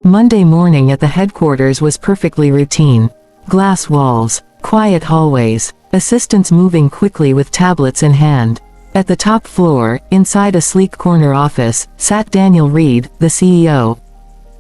Monday morning at the headquarters was perfectly routine. Glass walls, quiet hallways, assistants moving quickly with tablets in hand. At the top floor, inside a sleek corner office, sat Daniel Reed, the CEO.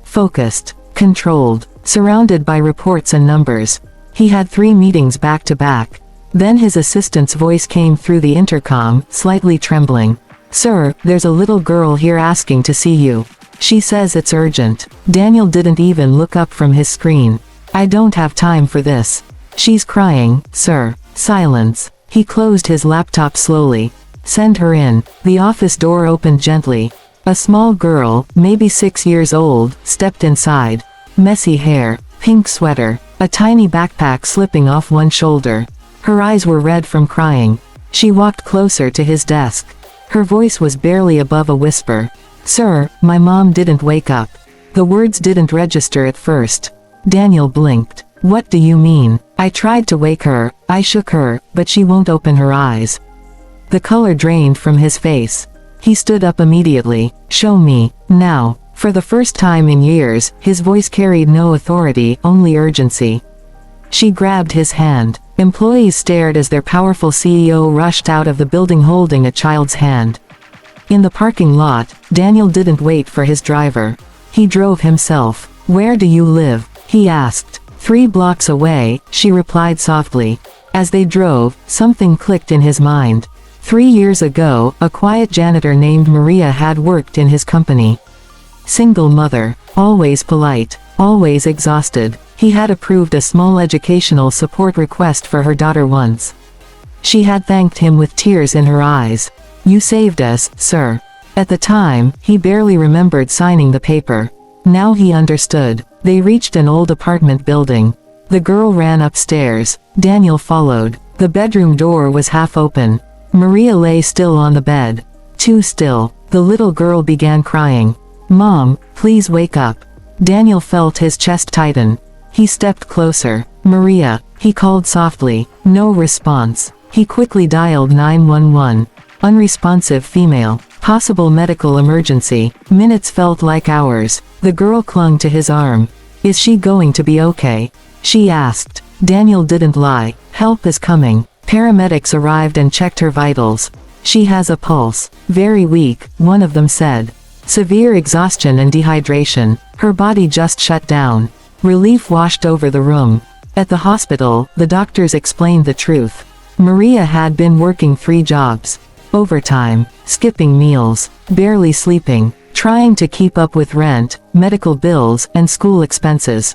Focused, controlled, surrounded by reports and numbers. He had 3 meetings back to back. Then his assistant's voice came through the intercom, slightly trembling. "Sir, there's a little girl here asking to see you. She says it's urgent." Daniel didn't even look up from his screen. "I don't have time for this. She's crying, sir." Silence. He closed his laptop slowly. "Send her in." The office door opened gently. A small girl, maybe 6 years old, stepped inside. Messy hair, pink sweater, a tiny backpack slipping off one shoulder. Her eyes were red from crying. She walked closer to his desk. Her voice was barely above a whisper. "Sir, my mom didn't wake up." The words didn't register at first. Daniel blinked. "What do you mean?" "I tried to wake her, I shook her, but she won't open her eyes." The color drained from his face. He stood up immediately. "Show me, now." For the first time in years, his voice carried no authority, only urgency. She grabbed his hand. Employees stared as their powerful CEO rushed out of the building holding a child's hand. In the parking lot, Daniel didn't wait for his driver. He drove himself. "Where do you live?" he asked. 3 blocks away," she replied softly. As they drove, something clicked in his mind. 3 years ago, a quiet janitor named Maria had worked in his company. Single mother, always polite, always exhausted. He had approved a small educational support request for her daughter once. She had thanked him with tears in her eyes. "You saved us, sir." At the time, he barely remembered signing the paper. Now he understood. They reached an old apartment building. The girl ran upstairs. Daniel followed. The bedroom door was half open. Maria lay still on the bed. Too still. The little girl began crying. "Mom, please wake up." Daniel felt his chest tighten. He stepped closer. "Maria," he called softly. No response. He quickly dialed 911. Unresponsive female. Possible medical emergency. Minutes felt like hours. The girl clung to his arm. "Is she going to be okay?" she asked. Daniel didn't lie. "Help is coming." Paramedics arrived and checked her vitals. "She has a pulse. Very weak," one of them said. "Severe exhaustion and dehydration. Her body just shut down." Relief washed over the room. At the hospital, the doctors explained the truth. Maria had been working 3 jobs. Overtime, skipping meals, barely sleeping, trying to keep up with rent, medical bills, and school expenses.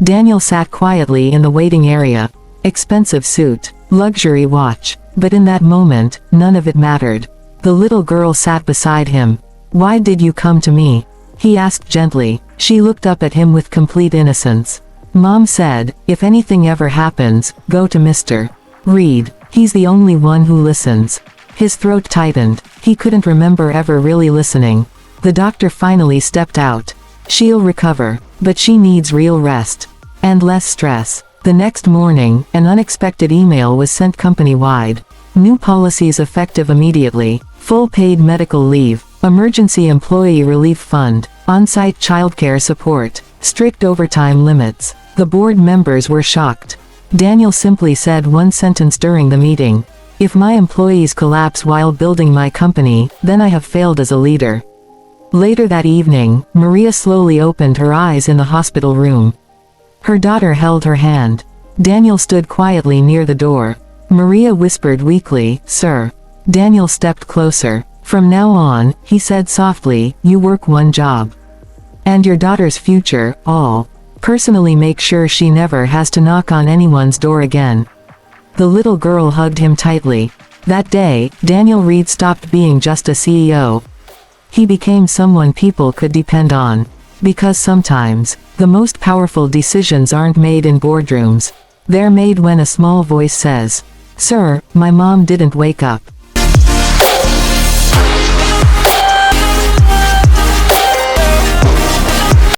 Daniel sat quietly in the waiting area. Expensive suit, luxury watch. But in that moment, none of it mattered. The little girl sat beside him. "Why did you come to me?" he asked gently. She looked up at him with complete innocence. "Mom said, if anything ever happens, go to Mr. Reed. He's the only one who listens." His throat tightened. He couldn't remember ever really listening. The doctor finally stepped out. "She'll recover, but she needs real rest. And less stress." The next morning, an unexpected email was sent company-wide. New policies effective immediately. Full paid medical leave. Emergency employee relief fund. On-site childcare support. Strict overtime limits. The board members were shocked. Daniel simply said one sentence during the meeting. "If my employees collapse while building my company, then I have failed as a leader." Later that evening, Maria slowly opened her eyes in the hospital room. Her daughter held her hand. Daniel stood quietly near the door. Maria whispered weakly, "Sir." Daniel stepped closer. "From now on," he said softly, "you work one job. And your daughter's future, all. Personally make sure she never has to knock on anyone's door again." The little girl hugged him tightly. That day, Daniel Reed stopped being just a CEO. He became someone people could depend on. Because sometimes, the most powerful decisions aren't made in boardrooms. They're made when a small voice says, "Sir, my mom didn't wake up."